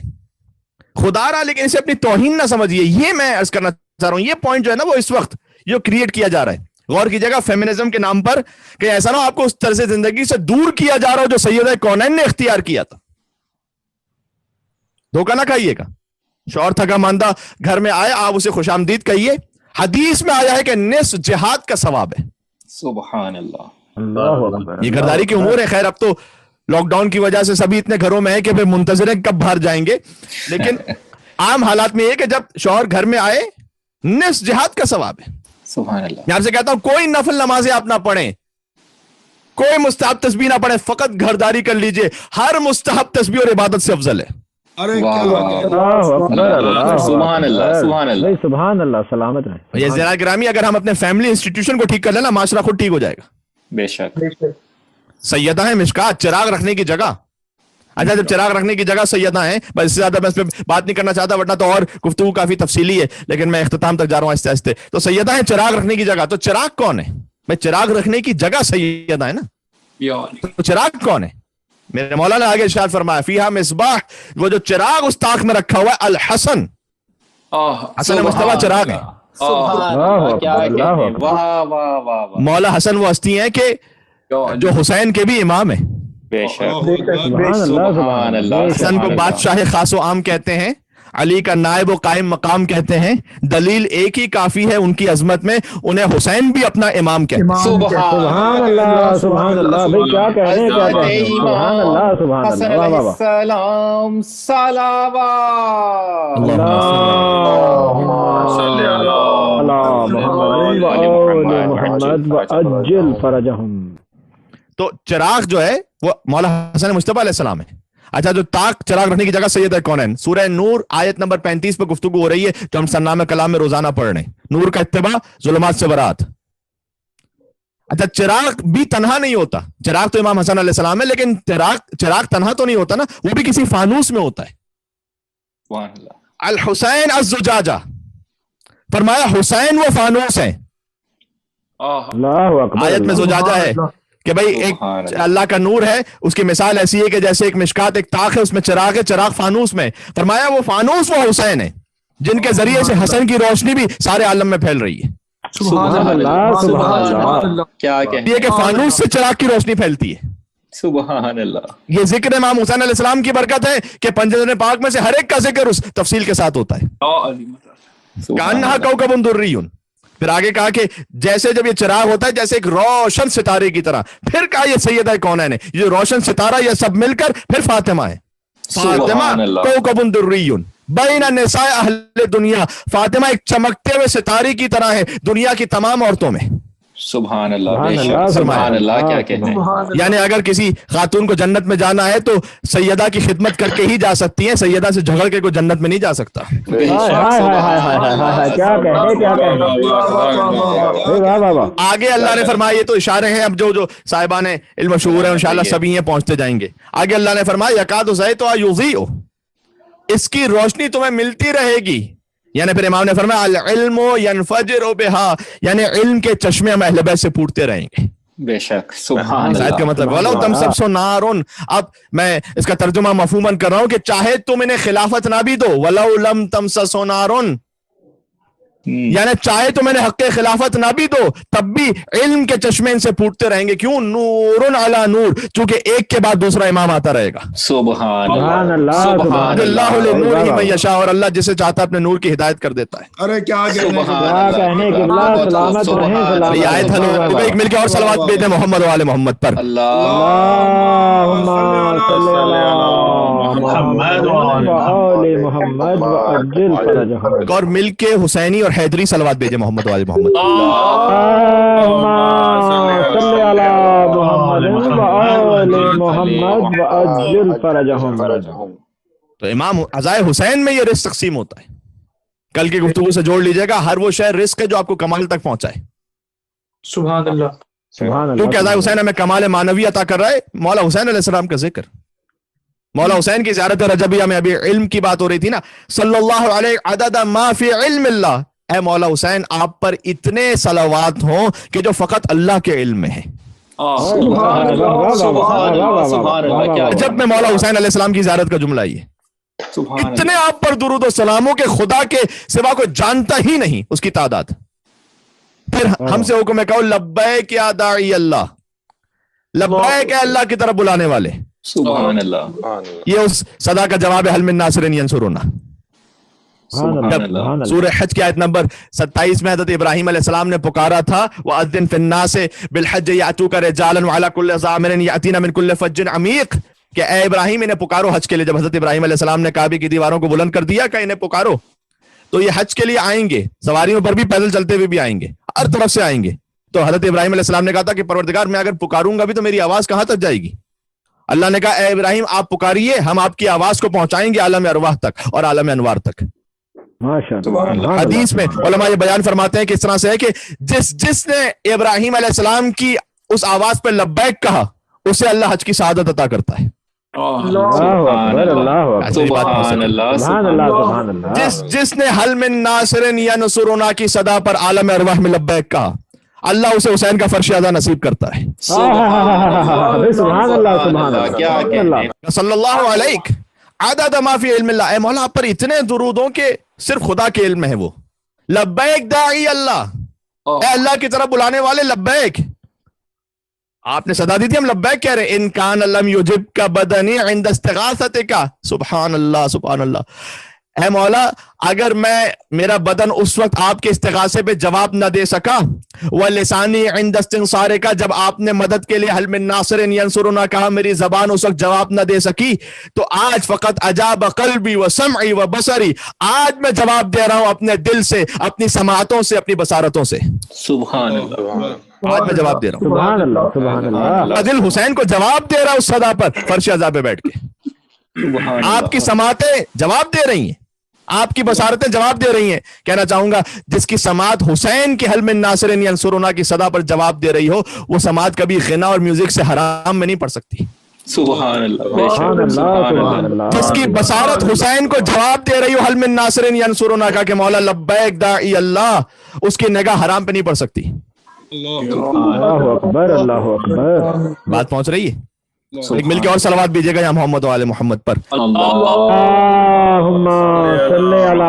خدا را, لیکن اسے اپنی توہین نہ سمجھیے. یہ میں عرض کرنا چاہ رہا ہوں, یہ پوائنٹ جو ہے نا وہ اس وقت جو کریٹ کیا جا رہا ہے, غور کیجئے گا, فیمنزم کے نام پر, کہ ایسا نہ ہو آپ کو اس طرز زندگی سے دور کیا جا رہا ہو جو سیدہ کونین نے اختیار کیا تھا. دھوکہ نہ کھائیے گا. شوہر تھکا ماندہ گھر میں آئے, آپ اسے خوش آمدید کہیے. حدیث میں آیا ہے کہ نصف جہاد کا ثواب ہے. سبحان اللہ. اللہ اکبر. یہ گھرداری کی امور ہے. خیر اب تو لاک ڈاؤن کی وجہ سے سبھی اتنے گھروں میں ہیں کہ منتظر ہیں کب باہر جائیں گے, لیکن عام حالات میں یہ کہ جب شوہر گھر میں آئے, نصف جہاد کا ثواب ہے. سبحان اللہ. میں آپ سے کہتا ہوں کوئی نفل نمازیں آپ نہ پڑھیں, کوئی مستحب تسبیح نہ پڑھیں, فقط گھرداری کر لیجئے. ہر مستحب تسبیح اور عبادت سے افضل ہے. ارے واہ کیا واہ. اللہ اکبر. اللہ سبحان اللہ. سبحان اللہ. نہیں, سبحان اللہ. سلامت رہے. یہ ذرا گرامی, اگر ہم اپنے فیملی انسٹیٹیوشن کو ٹھیک کر لینا, معاشرہ خود ٹھیک ہو جائے گا. بے شک. سیدہ ہیں مشکات, چراغ رکھنے کی جگہ. اچھا, جب چراغ رکھنے کی جگہ سیدہ ہیں, بس اس سے زیادہ میں اس پہ بات نہیں کرنا چاہتا, ورنہ تو اور گفتگو کافی تفصیلی ہے, لیکن میں اختتام تک جا رہا ہوں آہستہ آہستہ. تو سیدہ ہیں چراغ رکھنے کی جگہ. تو چراغ کون ہے بھائی؟ چراغ رکھنے کی جگہ سیدہ ہے نا. تو چراغ کون ہے؟ میرے مولانا نے آگے ارشاد فرمایا, فیہا مصباح, وہ جو چراغ اس طاق میں رکھا ہوا ہے, الحسن, حسن مصطفیٰ چراغ ہے. مولا حسن وہ ہستی ہیں کہ جو حسین کے بھی امام ہیں. بے شک. سبحان اللہ. حسن کو بادشاہ خاص و عام کہتے ہیں, علی کا نائب و قائم مقام کہتے ہیں. دلیل ایک ہی کافی ہے ان کی عظمت میں, انہیں حسین بھی اپنا امام کہتے ہیں. سبحان اللہ. سبحان اللہ. بھائی کیا کہنے کیا کہنے. سبحان اللہ. سبحان حسن اللہ. علیہ واہ واہ. السلام صلوات. اللهم صل على محمد وآل محمد وعجل فرجهم. تو چراغ جو ہے وہ مولا حسن مصطفیٰ علیہ السلام ہے. اچھا, جو طاق چراغ رکھنے کی جگہ سیدہ کونین, سورہ نور آیت نمبر 35 پہ گفتگو ہو رہی ہے, جو ہم سرنامہ کلام میں روزانہ پڑھ رہے ہیں. نور کا اتباع, ظلمات سے برات. اچھا, چراغ بھی تنہا نہیں ہوتا. چراغ تو امام حسن علیہ السلام ہے, لیکن چراغ تنہا تو نہیں ہوتا نا, وہ بھی کسی فانوس میں ہوتا ہے. سبحان اللہ. الحسین الزجاجہ, فرمایا حسین وہ فانوس ہیں. اللہ اکبر. آیت میں زجاجہ ہے کہ بھئی ایک اللہ کا نور ہے, اس کی مثال ایسی ہے کہ جیسے ایک مشکات, ایک طاق ہے, اس میں چراغ ہے, چراغ فانوس میں. فرمایا وہ فانوس وہ حسین ہے, جن کے ذریعے سے حسن کی روشنی بھی سارے عالم میں پھیل رہی ہے. سبحان اللہ. سبحان اللہ. کیا کہنے. یہ کہ فانوس سے چراغ کی روشنی پھیلتی ہے. سبحان اللہ. یہ ذکر امام حسین علیہ السلام کی برکت ہے کہ پنجرے پاک میں سے ہر ایک کا ذکر اس تفصیل کے ساتھ ہوتا ہے. کانہا کوکب دری. پھر آگے کہا کہ جیسے جب یہ چراغ ہوتا ہے جیسے ایک روشن ستارے کی طرح. پھر کہا یہ سیدہ کونین ہے, یہ روشن ستارہ, یہ سب مل کر پھر فاطمہ ہے. فاطمہ کوکب دری بین نساء اہل دنیا. فاطمہ ایک چمکتے ہوئے ستارے کی طرح ہے دنیا کی تمام عورتوں میں. سبحان اللہ. بے شک. سبحان اللہ. کیا کہتے ہیں. یعنی اگر کسی خاتون کو جنت میں جانا ہے تو سیدہ کی خدمت کر کے ہی جا سکتی ہیں, سیدہ سے جھگڑ کے کوئی جنت میں نہیں جا سکتا. آگے اللہ نے فرمایا, یہ تو اشارے ہیں, اب جو صاحبان علم شعور ہیں انشاءاللہ سبھی یہ پہنچتے جائیں گے. آگے اللہ نے فرمایا یکاد زیت یضیء, اس کی روشنی تمہیں ملتی رہے گی. یعنی پھر امام نے فرمایا العلم ينفجر بها, یعنی علم کے چشمے ہم اہل بیت سے پھوٹتے رہیں گے. بے شک. سبحان اللہ. کا مطلب ولو تمسس نارن, اب میں اس کا ترجمہ مفہوماً کر رہا ہوں کہ چاہے تم انہیں خلافت نہ بھی دو, ولو لم تمسس نارن, یعنی چاہے تو میں نے حق خلافت نہ بھی دو تب بھی علم کے چشمے ان سے پھوٹتے رہیں گے. کیوں؟ نورن علی نور، چونکہ ایک کے بعد دوسرا امام آتا رہے گا. سبحان سبحان اللہ سبحان اللہ لنورہ من یشاء، اور اللہ جسے چاہتا ہے اپنے نور کی ہدایت کر دیتا ہے. ارے کیا کہنے کہنے کے اللہ سلامت رہیں سلامت. یہ آیت ہے. ایک مل کے اور صلوات بھیجیں محمد و آل محمد پر. اللہم صلی علی محمد وآل محمد وعجل فرجہم. اور مل کے حسینی اور حیدری صلوات بھیجیں محمد و آل محمد. اللہم صلی علی محمد وآل محمد وعجل فرجہم. تو امام عزائے حسین میں یہ رزق تقسیم ہوتا ہے. کل کی گفتگو سے جوڑ لیجئے گا، ہر وہ شے رزق ہے جو آپ کو کمال تک پہنچائے. سبحان اللہ. سبحان اللہ. کیونکہ عزائے حسین ہمیں کمال معنوی عطا کر رہا ہے. مولا حسین علیہ السلام کا ذکر، مولا حسین کی زیارت رجبیہ میں ابھی علم کی بات ہو رہی تھی نا. صلی اللہ علیہ عدد ما فی علم اللہ. اے مولا حسین آپ پر اتنے صلوات ہوں کہ جو فقط اللہ کے علم میں ہیں. جب میں مولا حسین علیہ السلام کی زیارت کا جملہ یہ اتنے آپ پر درود و سلاموں کے خدا کے سوا کوئی جانتا ہی نہیں اس کی تعداد. پھر ہم سے حکم ہے کہو لبیک یا داعی اللہ، لبیک اے اللہ کی طرف بلانے والے. سبحان اللہ. یہ اس صدا کا جواب ہے، حل من ناصر ینصرنا. سورہ حج کی آیت نمبر 27 میں حضرت ابراہیم علیہ السلام نے پکارا تھا وَأَذِّن فِي النَّاسِ بِالْحَجِّ يَأْتُوكَ رِجَالًا وَعَلَى كُلِّ ضَامِرٍ يَأْتِينَ مِنْ كُلِّ فَجٍّ عَمِيقٍ، کہ اے ابراہیم انہیں پکارو حج کے لیے. جب حضرت ابراہیم علیہ السلام نے کعبے کی دیواروں کو بلند کر دیا کہ انہیں پکارو تو یہ حج کے لیے آئیں گے، سواریوں پر بھی پیدل چلتے ہوئے بھی آئیں گے، ہر طرف سے آئیں گے. تو حضرت ابراہیم علیہ السلام نے کہا تھا کہ پروردگار میں اگر پکاروں گا بھی تو میری آواز کہاں تک جائے گی؟ اللہ نے کہا اے ابراہیم آپ پکاریے، ہم آپ کی آواز کو پہنچائیں گے عالم ارواح تک اور عالم انوار تک. حدیث میں علماء یہ بیان فرماتے ہیں کہ اس طرح سے ہے کہ جس نے ابراہیم علیہ السلام کی اس آواز پہ لبیک کہا اسے اللہ حج کی سعادت عطا کرتا ہے. جس نے حل من ناصر ینصرنا کی صدا پر عالم ارواح میں لبیک کہا اللہ اسے حسین کا فرش ادا نصیب کرتا ہے. سبحان اللہ سبحان اللہ. صلی اللہ علیہ عدد ما فی علم اللہ. اے مولا آپ پر اتنے درودوں کے صرف خدا کے علم ہے. وہ لبیک داعی اللہ، اے اللہ کی طرف بلانے والے لبیک. آپ نے صدا دی تھی ہم لبیک کہہ رہے ہیں. ان کان لم یجبک بدنی عند استغاثتک. سبحان اللہ سبحان اللہ. اے مولا اگر میرا بدن اس وقت آپ کے استغاثے پہ جواب نہ دے سکا، وَلِسَانِي عِنْدَ اسْتِنصَارِكَ جب آپ نے مدد کے لیے حل من ناصر ینصرنا کہا میری زبان اس وقت جواب نہ دے سکی، تو آج فقط اجاب قلبی و سمعی و بصری، آج میں جواب دے رہا ہوں اپنے دل سے، اپنی سماعتوں سے، اپنی بصارتوں سے. سبحان اللہ. آج میں جواب دے رہا ہوں. سبحان اللہ سبحان اللہ. دل حسین کو جواب دے رہا ہے اس صدا پر فرش عزا پہ بیٹھ کے. آپ کی سماعتیں جواب دے رہی ہیں، آپ کی بصارتیں جواب دے رہی ہیں. کہنا چاہوں گا جس کی سماعت حسین کے حل من ناصر ینصرنا کی صدا پر جواب دے رہی ہو وہ سماعت کبھی غنا اور میوزک سے حرام میں نہیں پڑ سکتی. سبحان اللہ. سبحان اللہ سبحان اللہ. جس کی بصارت حسین کو جواب دے رہی ہو حل من ناصر ینصرنا کا کہ مولا لبیک داعی اللہ، اس کی نگاہ حرام پہ نہیں پڑ سکتی. اللہ اکبر اللہ اکبر. بات پہنچ رہی ہے. ایک مل کے اور صلوات بھیجیے گا یا محمد و آل محمد پر. اللہم صلی علی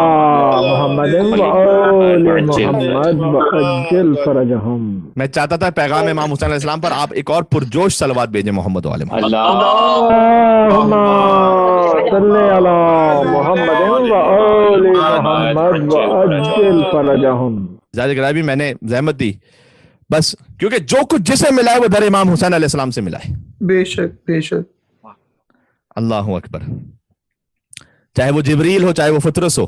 محمد وآل محمد وعجل فرجہم. میں چاہتا تھا پیغام امام حسین علیہ السلام پر آپ ایک اور پرجوش صلوات بھیجیں محمد و آل محمد. اللہم صلی علی محمد وآل محمد وعجل فرجہم. زیادہ گرامی میں نے زحمت دی بس کیونکہ جو کچھ جسے ملا ہے وہ در امام حسین علیہ السلام سے ملا ہے. بے شک بے شک. اللہ اکبر. چاہے وہ جبریل ہو، چاہے وہ فطرس ہو،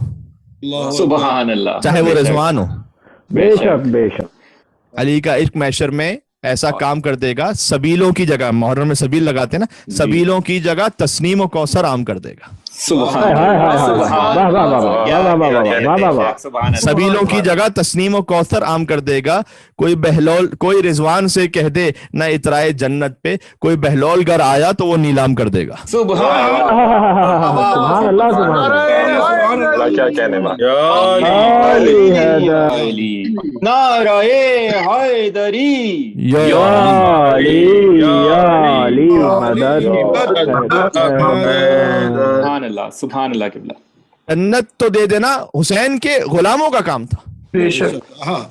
سبحان اللہ، چاہے وہ رضوان ہو. بے شک بے شک. علی کا عشق محشر میں ایسا کام کر دے گا، سبیلوں کی جگہ، محرم میں سبیل لگاتے ہیں نا، سبیلوں کی جگہ تسنیم و کوثر عام کر دے گا. سبیلوں کی جگہ تسنیم و کوثر عام کر دے گا. کوئی بہلول، کوئی رضوان سے کہہ دے نہ اترائے جنت پہ، کوئی بہلول گر آیا تو وہ نیلام کر دے گا. سبحان اللہ سبحان اللہ. کیا کہنے میں نعرہ حیدری یا علی یا علی مدد. سبحان اللہ سبحان اللہ. قبلہ جنت تو دے دینا حسین کے غلاموں کا کام تھا. بے شک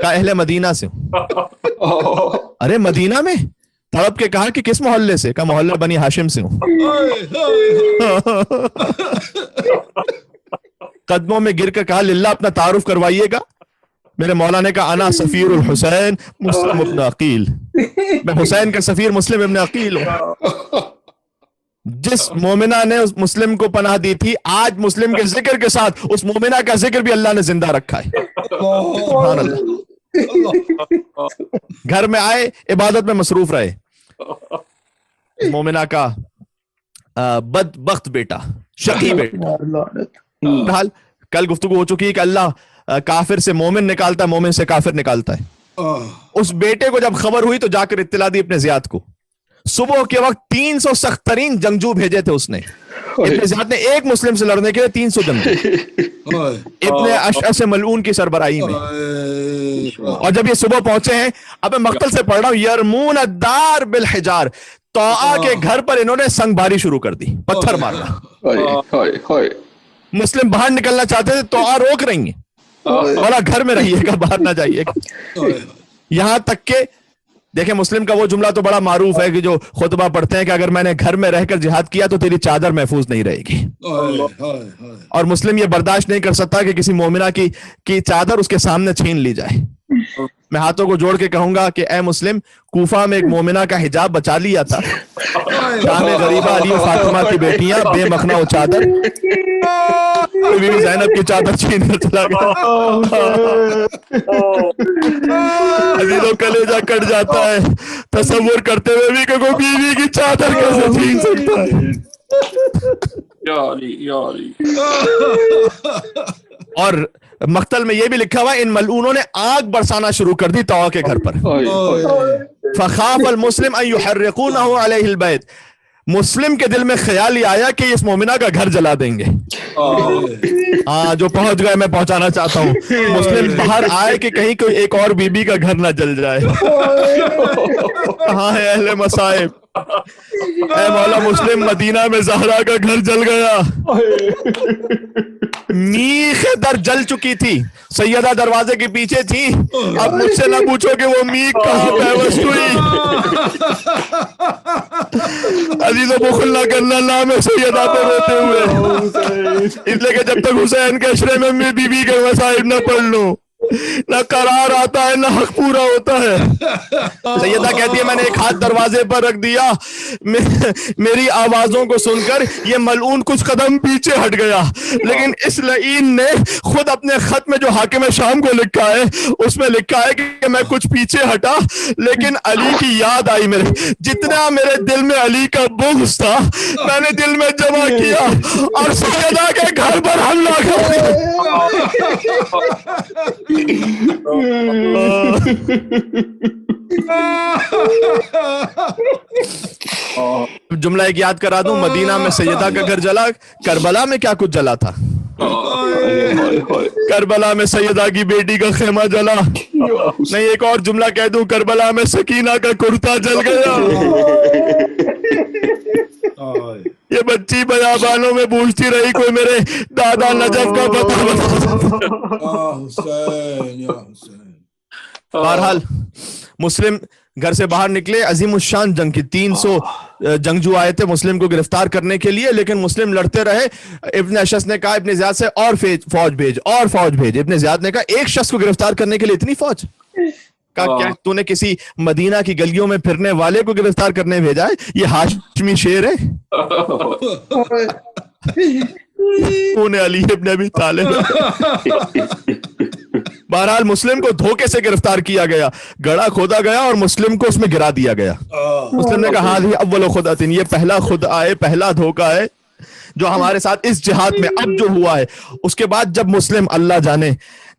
کہا اہل مدینہ سے ہوں۔ ارے مدینہ میں؟ تڑپ کے کہا کہ کس محلے سے؟ کہا محلہ بنی ہاشم سے ہوں۔ قدموں میں گر کے کہا للہ اپنا تعارف کروائیے گا۔ میرے مولا نے کہا انا سفیر الحسین مسلم ابن عقیل، میں حسین کا سفیر مسلم ابن عقیل ہوں۔ جس مومنہ نے اس مسلم کو پناہ دی تھی، آج مسلم کے ذکر کے ساتھ اس مومنہ کا ذکر بھی اللہ نے زندہ رکھا ہے۔ سبحان اللہ۔ گھر میں آئے، عبادت میں مصروف رہے، مومنہ کا بدبخت بیٹا، شقی بیٹا۔ بہرحال کل گفتگو ہو چکی ہے کہ اللہ کافر سے مومن نکالتا ہے، مومن سے کافر نکالتا ہے۔ اس بیٹے کو جب خبر ہوئی تو جا کر اطلاع دی اپنے زیاد کو۔ صبح کے وقت 300 سخت ترین جنگجو بھیجے تھے اس نے۔ ابن زیاد نے ایک مسلم سے لڑنے کے لیے 300 جنگجو، ابن اشعث ملعون کی سربراہی میں۔ اور جب یہ صبح پہنچے ہیں، اب میں مقتل سے پڑھ رہا ہوں، یرمون الدار بالحجار، طاعہ کے گھر پر انہوں نے سنگ باری شروع کر دی، پتھر مارنا۔ مسلم باہر نکلنا چاہتے تھے، طاعہ روک رہی ہیں، بولا گھر میں رہیے گا، باہر نہ جائیے گا۔ یہاں تک کہ دیکھیں مسلم کا وہ جملہ تو بڑا معروف ہے کہ جو خطبہ پڑھتے ہیں کہ اگر میں نے گھر میں رہ کر جہاد کیا تو تیری چادر محفوظ نہیں رہے گی۔ اور مسلم یہ برداشت نہیں کر سکتا کہ کسی مومنہ کی چادر اس کے سامنے چھین لی جائے۔ میں ہاتھوں کو جوڑ کے کہوں گا کہ اے مسلم، کوفہ میں ایک مومنہ کا حجاب بچا لیا تھا، شام غریبہ علی و فاطمہ کی بیٹیاں بے مخنہ و چادر، بی بی زینب کی چادر چھین کر چلا گیا۔ عزیزوں کلیجہ کٹ جاتا ہے تصور کرتے ہوئے بھی کہ کوئی بیوی کی چادر کیسے چھین سکتا ہے۔ اور مقتل میں یہ بھی لکھا ہوا ان ملعونوں نے آگ برسانا شروع کر دی طاعہ کے گھر پر۔ فخاف المسلم ان یحرقونہ علیہ البیت، مسلم کے دل میں خیال ہی آیا کہ اس مومنہ کا گھر جلا دیں گے۔ ہاں جو پہنچ گئے میں پہنچانا چاہتا ہوں، مسلم باہر آئے کہ کہیں کوئی ایک اور بی بی کا گھر نہ جل جائے۔ کہاں ہے اہل مصائب؟ اے مولا مسلم، مدینہ میں زہرا کا گھر جل گیا، میخ در جل چکی تھی، سیدہ دروازے کے پیچھے تھی، اب مجھ سے نہ پوچھو کہ وہ میخ کہاں پیوست ہوئی۔ عزیزوں بخل نہ کرنا نام سیدہ پہ روتے ہوئے، اس لیے کہ جب تک حسین کے عشرے میں بی بی کے مصائب نہ پڑھ لوں، نہ قرار آتا ہے نہ حق پورا ہوتا ہے۔ سیدہ کہتی ہے میں نے ایک ہاتھ دروازے پر رکھ دیا، میری آوازوں کو سن کر یہ ملعون کچھ قدم پیچھے ہٹ گیا، لیکن اس لعین نے خود اپنے خط میں جو حاکم شام کو لکھا ہے اس میں لکھا ہے کہ میں کچھ پیچھے ہٹا لیکن علی کی یاد آئی میرے، جتنا میرے دل میں علی کا بغض تھا میں نے دل میں جمع کیا اور سیدہ کے گھر پر حملہ کر دیا۔ جملہ ایک یاد کرا دوں، مدینہ میں سیدہ کا گھر جلا، کربلا میں کیا کچھ جلا تھا؟ کربلا میں سیدہ کی بیٹی کا خیمہ جلا، نہیں ایک اور جملہ کہہ دوں، کربلا میں سکینہ کا کرتا جل گیا۔ یہ بچی بیابانوں میں پوچھتی رہی کوئی میرے دادا نجف کا پتہ بتا۔ بہرحال مسلم گھر سے باہر نکلے، عظیم الشان جنگ کی 300 جنگجو آئے تھے مسلم کو گرفتار کرنے کے لیے، لیکن مسلم لڑتے رہے۔ ابن اشعث نے کہا ابن زیاد سے اور فوج بھیج۔ ابن زیاد نے کہا ایک شخص کو گرفتار کرنے کے لیے اتنی فوج؟ کہا کیا تو نے کسی مدینہ کی گلیوں میں پھرنے والے کو گرفتار کرنے بھیجا ہے؟ یہ ہاشمی شیر ہے، علی ابن ابی طالب۔ بہرحال مسلم کو دھوکے سے گرفتار کیا گیا، گڑھا کھودا گیا اور مسلم کو اس میں گرا دیا گیا۔ مسلم نے کہا ہاں اول خدعۃ، یہ پہلا خدعہ ہے، پہلا دھوکہ ہے جو ہمارے ساتھ اس جہاد میں اب جو ہوا ہے۔ اس کے بعد جب مسلم اللہ جانے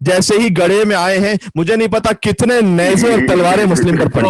جیسے ہی گڑھے میں آئے ہیں، مجھے نہیں پتا کتنے نیزے اور تلواریں مسلم پر پڑی۔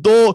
2